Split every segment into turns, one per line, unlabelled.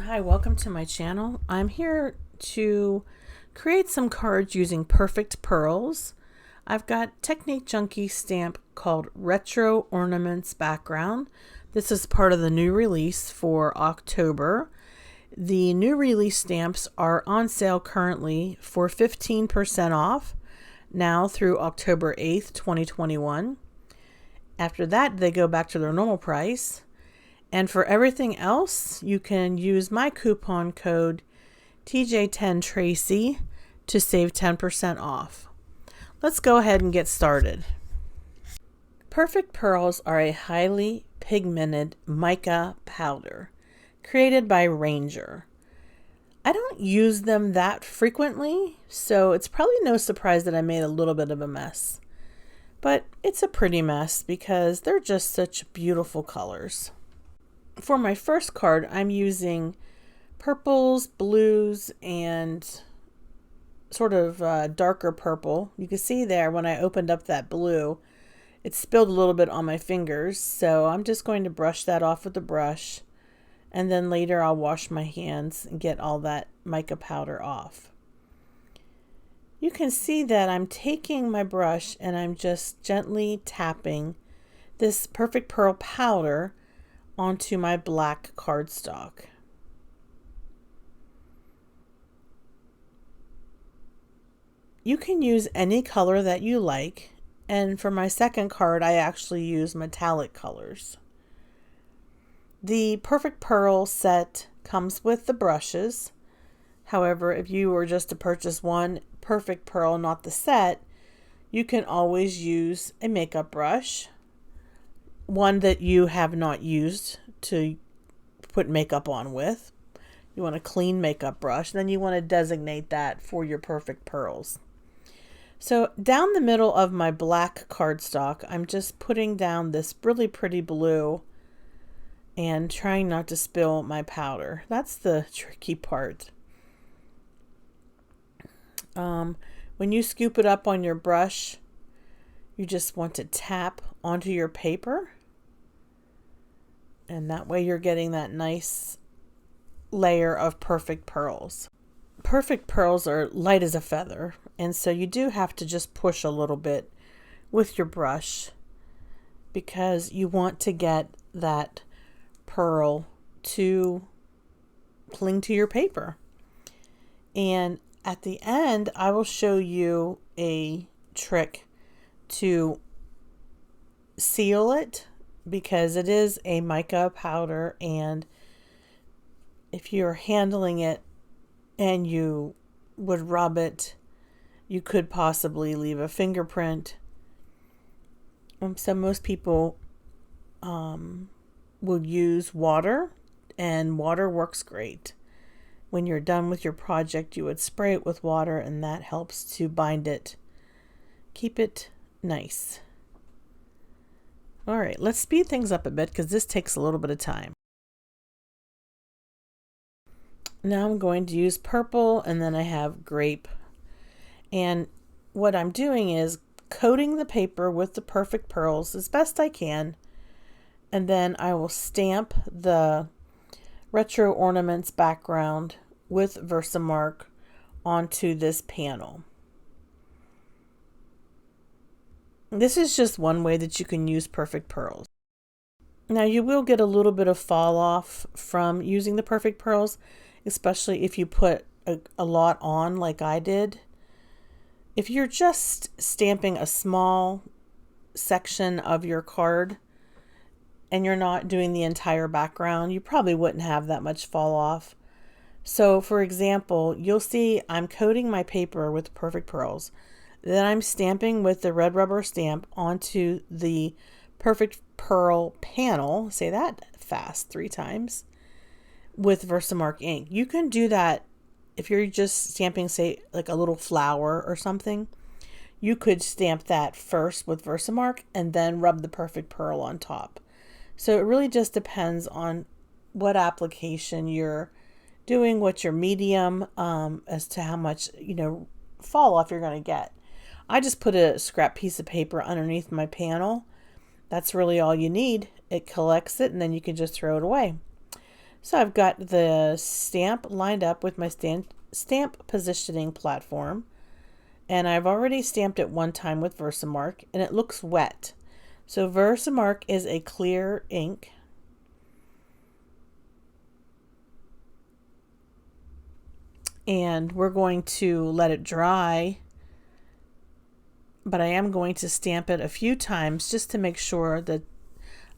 Hi, welcome to my channel. I'm here to create some cards using perfect pearls. I've got Technique Junkies stamp called Retro Ornaments Background. This is part of the new release for October. The new release stamps are on sale currently for 15% off now through October 8th, 2021. After that, they go back to their normal price. And for everything else, you can use my coupon code TJ10Tracy to save 10% off. Let's go ahead and get started. Perfect pearls are a highly pigmented mica powder created by Ranger. I don't use them that frequently, so it's probably no surprise that I made a little bit of a mess. But it's a pretty mess because they're just such beautiful colors. For my first card, I'm using purples, blues, and sort of darker purple. You can see there when I opened up that blue, it spilled a little bit on my fingers. So I'm just going to brush that off with the brush. And then later I'll wash my hands and get all that mica powder off. You can see that I'm taking my brush and I'm just gently tapping this Perfect Pearl powder onto my black cardstock. You can use any color that you like, and for my second card I actually use metallic colors. The Perfect Pearl set comes with the brushes. However, if you were just to purchase one Perfect Pearl, not the set, you can always use a makeup brush, one that you have not used to put makeup on with. You want a clean makeup brush, then you want to designate that for your perfect pearls. So down the middle of my black cardstock, I'm just putting down this really pretty blue and trying not to spill my powder. That's the tricky part. When you scoop it up on your brush, you just want to tap onto your paper, and that way you're getting that nice layer of perfect pearls. Perfect pearls are light as a feather, and so you do have to just push a little bit with your brush because you want to get that pearl to cling to your paper. And at the end, I will show you a trick to seal it because it is a mica powder, and if you're handling it and you would rub it, you could possibly leave a fingerprint. So most people will use water, and water works great. When you're done with your project, you would spray it with water, and that helps to bind it, keep it nice. All right, let's speed things up a bit because this takes a little bit of time. Now I'm going to use purple, and then I have grape. And what I'm doing is coating the paper with the perfect pearls as best I can. And then I will stamp the Retro Ornaments background with Versamark onto this panel. This is just one way that you can use perfect pearls. Now you will get a little bit of fall off from using the perfect pearls, especially if you put a lot on like I did. If you're just stamping a small section of your card and you're not doing the entire background, you probably wouldn't have that much fall off. So for example, you'll see I'm coating my paper with perfect pearls. Then I'm stamping with the red rubber stamp onto the Perfect Pearl panel, say that fast 3 times, with Versamark ink. You can do that if you're just stamping, say, like a little flower or something. You could stamp that first with Versamark and then rub the Perfect Pearl on top. So it really just depends on what application you're doing, what's your medium, as to how much, fall off you're going to get. I just put a scrap piece of paper underneath my panel. That's really all you need. It collects it, and then you can just throw it away. So I've got the stamp lined up with my stamp positioning platform, and I've already stamped it one time with Versamark, and it looks wet. So Versamark is a clear ink. And we're going to let it dry, but I am going to stamp it a few times just to make sure that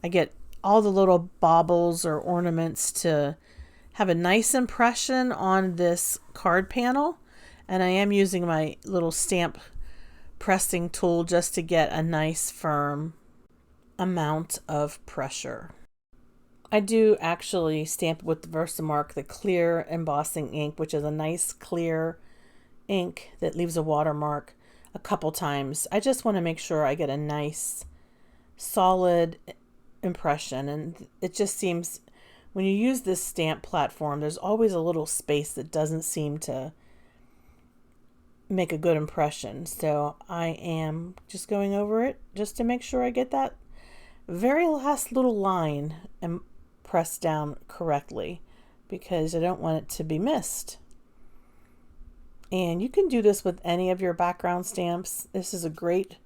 I get all the little baubles or ornaments to have a nice impression on this card panel. And I am using my little stamp pressing tool just to get a nice firm amount of pressure. I do actually stamp with the Versamark, the clear embossing ink, which is a nice clear ink that leaves a watermark, a couple times. I just want to make sure I get a nice solid impression, and it just seems when you use this stamp platform, there's always a little space that doesn't seem to make a good impression. So I am just going over it just to make sure I get that very last little line and pressed down correctly, because I don't want it to be missed. And you can do this with any of your background stamps. This is a great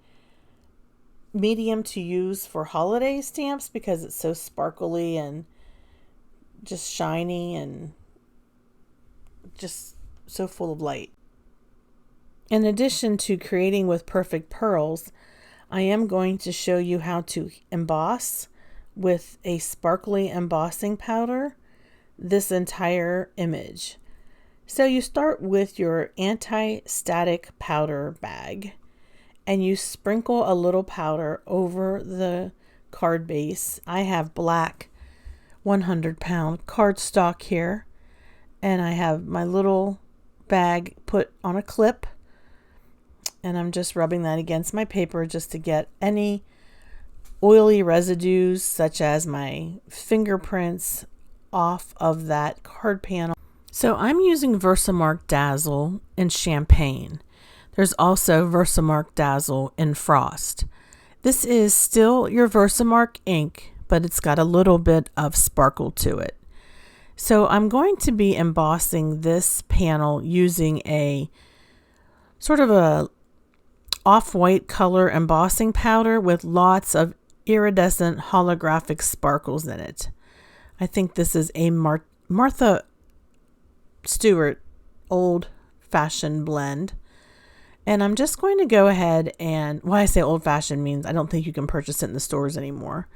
medium to use for holiday stamps because it's so sparkly and just shiny and just so full of light. In addition to creating with Perfect Pearls, I am going to show you how to emboss with a sparkly embossing powder this entire image. So you start with your anti-static powder bag and you sprinkle a little powder over the card base. I have black 100-pound cardstock here, and I have my little bag put on a clip, and I'm just rubbing that against my paper just to get any oily residues such as my fingerprints off of that card panel. So I'm using Versamark Dazzle in Champagne. There's also Versamark Dazzle in Frost. This is still your Versamark ink, but it's got a little bit of sparkle to it. So I'm going to be embossing this panel using a sort of a off-white color embossing powder with lots of iridescent holographic sparkles in it. I think this is a Martha Stewart old-fashioned blend. And I'm just going to go ahead and, why I say old-fashioned means I don't think you can purchase it in the stores anymore.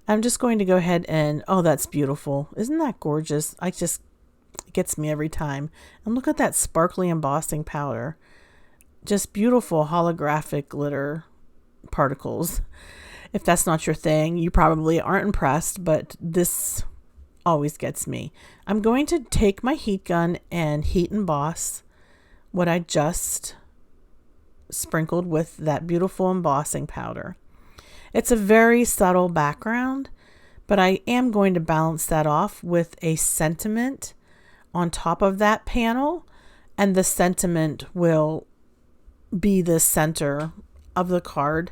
I'm just going to go ahead and, oh, that's beautiful. Isn't that gorgeous? It gets me every time. And look at that sparkly embossing powder. Just beautiful holographic glitter particles. If that's not your thing, you probably aren't impressed, but this always gets me. I'm going to take my heat gun and heat emboss what I just sprinkled with that beautiful embossing powder. It's a very subtle background, but I am going to balance that off with a sentiment on top of that panel, and the sentiment will be the center of the card,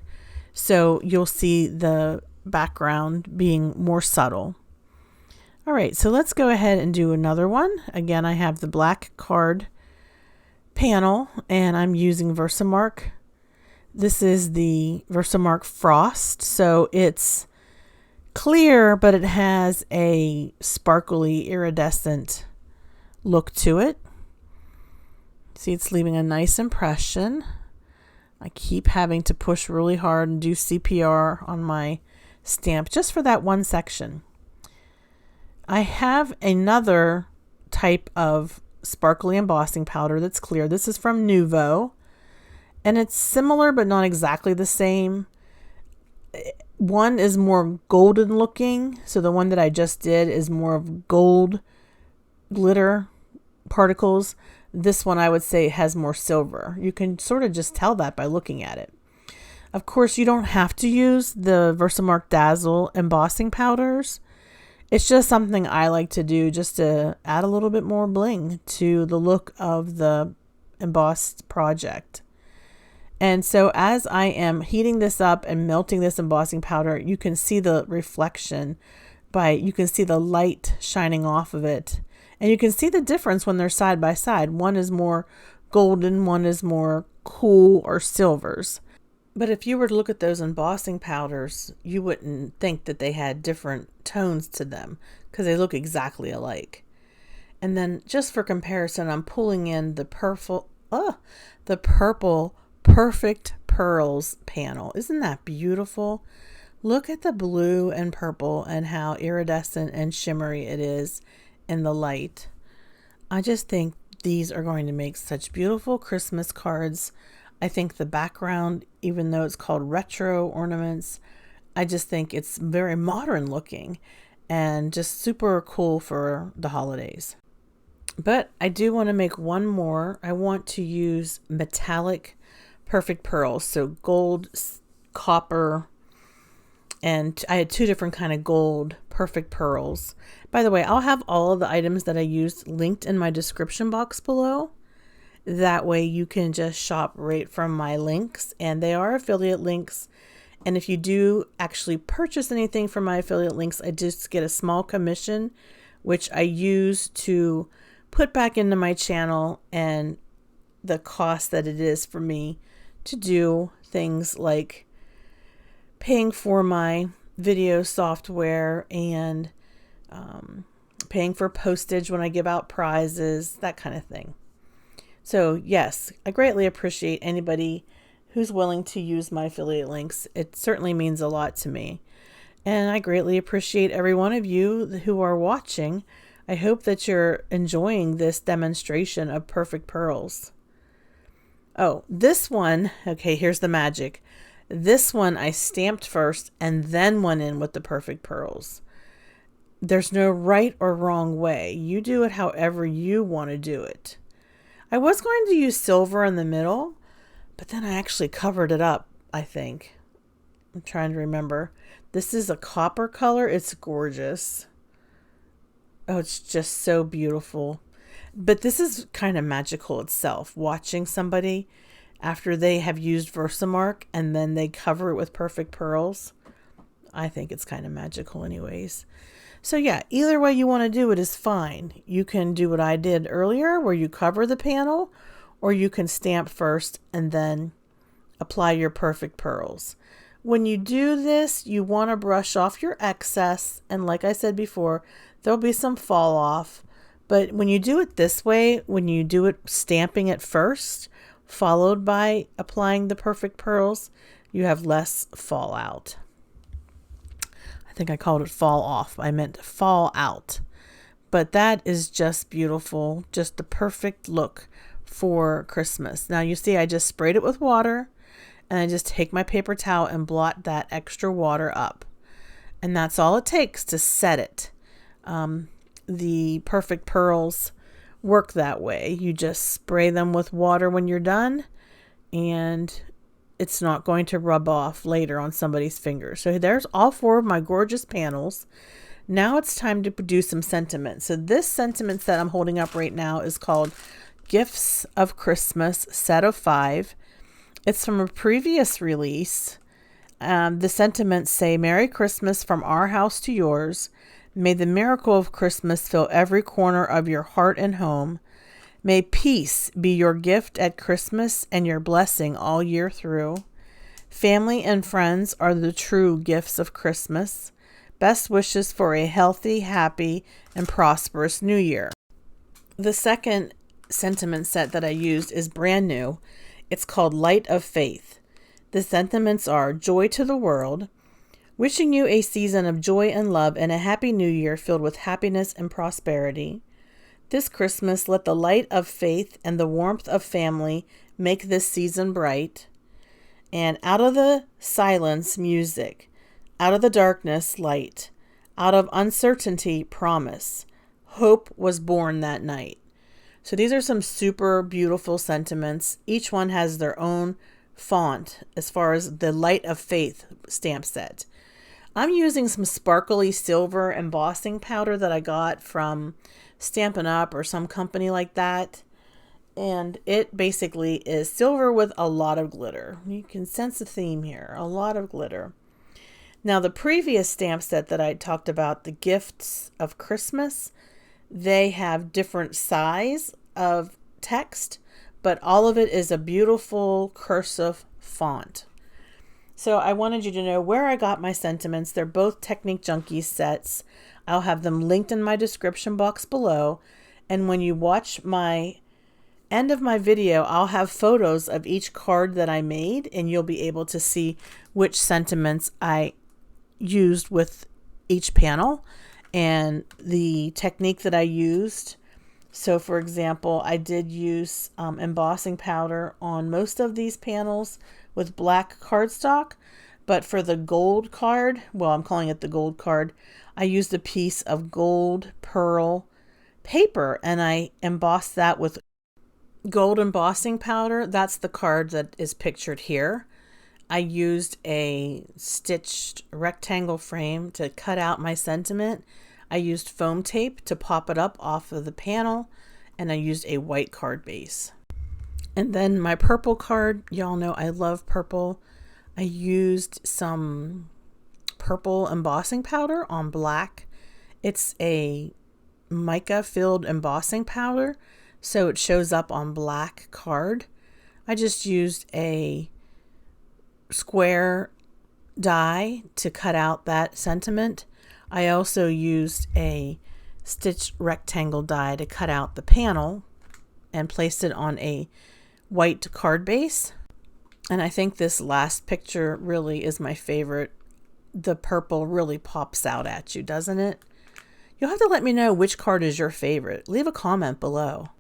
so you'll see the background being more subtle. All right, so let's go ahead and do another one. Again, I have the black card panel and I'm using Versamark. This is the Versamark Frost, so it's clear, but it has a sparkly iridescent look to it. See, it's leaving a nice impression. I keep having to push really hard and do CPR on my stamp just for that one section. I have another type of sparkly embossing powder that's clear. This is from Nuvo, and it's similar but not exactly the same. One is more golden looking, so the one that I just did is more of gold glitter particles. This one I would say has more silver. You can sort of just tell that by looking at it. Of course, you don't have to use the Versamark Dazzle embossing powders. It's just something I like to do just to add a little bit more bling to the look of the embossed project. And so as I am heating this up and melting this embossing powder, you can see the reflection you can see the light shining off of it. And you can see the difference when they're side by side. One is more golden, one is more cool or silvers. But if you were to look at those embossing powders, you wouldn't think that they had different tones to them because they look exactly alike. And then just for comparison, I'm pulling in the purple Perfect Pearls panel. Isn't that beautiful? Look at the blue and purple and how iridescent and shimmery it is in the light. I just think these are going to make such beautiful Christmas cards. I think the background, even though it's called retro ornaments, I just think it's very modern looking and just super cool for the holidays. But I do want to make one more. I want to use metallic perfect pearls. So gold, copper, and I had two different kind of gold perfect pearls. By the way, I'll have all of the items that I used linked in my description box below. That way you can just shop right from my links, and they are affiliate links. And if you do actually purchase anything from my affiliate links, I just get a small commission, which I use to put back into my channel and the cost that it is for me to do things like paying for my video software and paying for postage when I give out prizes, that kind of thing. So yes, I greatly appreciate anybody who's willing to use my affiliate links. It certainly means a lot to me. And I greatly appreciate every one of you who are watching. I hope that you're enjoying this demonstration of perfect pearls. Oh, this one, okay, here's the magic. This one I stamped first and then went in with the perfect pearls. There's no right or wrong way. You do it however you want to do it. I was going to use silver in the middle, but then I actually covered it up, I think. I'm trying to remember. This is a copper color. It's gorgeous. Oh, it's just so beautiful. But this is kind of magical itself. Watching somebody after they have used Versamark and then they cover it with perfect pearls. I think it's kind of magical anyways. So yeah, either way you want to do it is fine. You can do what I did earlier where you cover the panel, or you can stamp first and then apply your perfect pearls. When you do this, you want to brush off your excess. And like I said before, there'll be some fall off. But when you do it this way, when you do it stamping it first, followed by applying the perfect pearls, you have less fallout. I think I called it fall off. I meant fall out. But that is just beautiful. Just the perfect look for Christmas. Now you see I just sprayed it with water, and I just take my paper towel and blot that extra water up. And that's all it takes to set it. The perfect pearls work that way. You just spray them with water when you're done, and it's not going to rub off later on somebody's fingers. So there's all four of my gorgeous panels. Now it's time to do some sentiments. So this sentiment set I'm holding up right now is called Gifts of Christmas Set of 5. It's from a previous release. The sentiments say, Merry Christmas from our house to yours. May the miracle of Christmas fill every corner of your heart and home. May peace be your gift at Christmas and your blessing all year through. Family and friends are the true gifts of Christmas. Best wishes for a healthy, happy, and prosperous new year. The second sentiment set that I used is brand new. It's called Light of Faith. The sentiments are joy to the world, wishing you a season of joy and love and a happy new year filled with happiness and prosperity. This Christmas, let the light of faith and the warmth of family make this season bright. And out of the silence, music. Out of the darkness, light. Out of uncertainty, promise. Hope was born that night. So these are some super beautiful sentiments. Each one has their own font as far as the Light of Faith stamp set. I'm using some sparkly silver embossing powder that I got from Stampin' Up! Or some company like that. And it basically is silver with a lot of glitter. You can sense the theme here, a lot of glitter. Now, the previous stamp set that I talked about, the Gifts of Christmas, they have different size of text, but all of it is a beautiful cursive font. So I wanted you to know where I got my sentiments. They're both Technique Junkies sets. I'll have them linked in my description box below. And when you watch my end of my video, I'll have photos of each card that I made, and you'll be able to see which sentiments I used with each panel and the technique that I used. So for example, I did use embossing powder on most of these panels with black cardstock, but for the gold card, well, I'm calling it the gold card, I used a piece of gold pearl paper and I embossed that with gold embossing powder. That's the card that is pictured here. I used a stitched rectangle frame to cut out my sentiment. I used foam tape to pop it up off of the panel, and I used a white card base. And then my purple card, y'all know I love purple. I used some purple embossing powder on black. It's a mica filled embossing powder, so it shows up on black card. I just used a square die to cut out that sentiment. I also used a stitched rectangle die to cut out the panel and placed it on a white card base. And I think this last picture really is my favorite. The purple really pops out at you, doesn't it? You'll have to let me know which card is your favorite. Leave a comment below.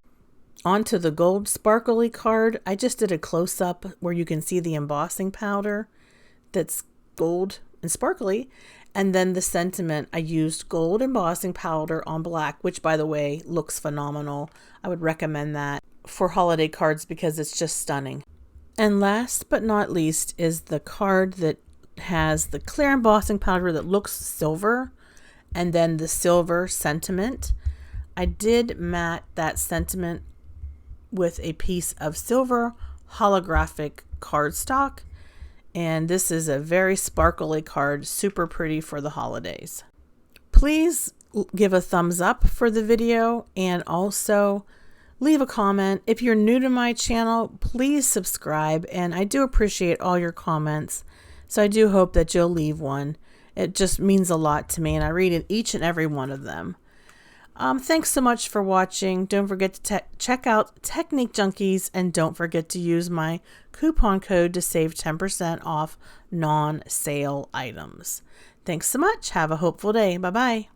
Onto the gold sparkly card, I just did a close-up where you can see the embossing powder that's gold and sparkly. And then the sentiment, I used gold embossing powder on black, which by the way, looks phenomenal. I would recommend that for holiday cards because it's just stunning. And last but not least is the card that has the clear embossing powder that looks silver and then the silver sentiment. I did matte that sentiment with a piece of silver holographic cardstock, and this is a very sparkly card, super pretty for the holidays. Please give a thumbs up for the video and also leave a comment. If you're new to my channel, please subscribe, and I do appreciate all your comments, so I do hope that you'll leave one. It just means a lot to me, and I read each and every one of them. Thanks so much for watching. Don't forget to check out Technique Junkies, and don't forget to use my coupon code to save 10% off non-sale items. Thanks so much. Have a hopeful day. Bye-bye.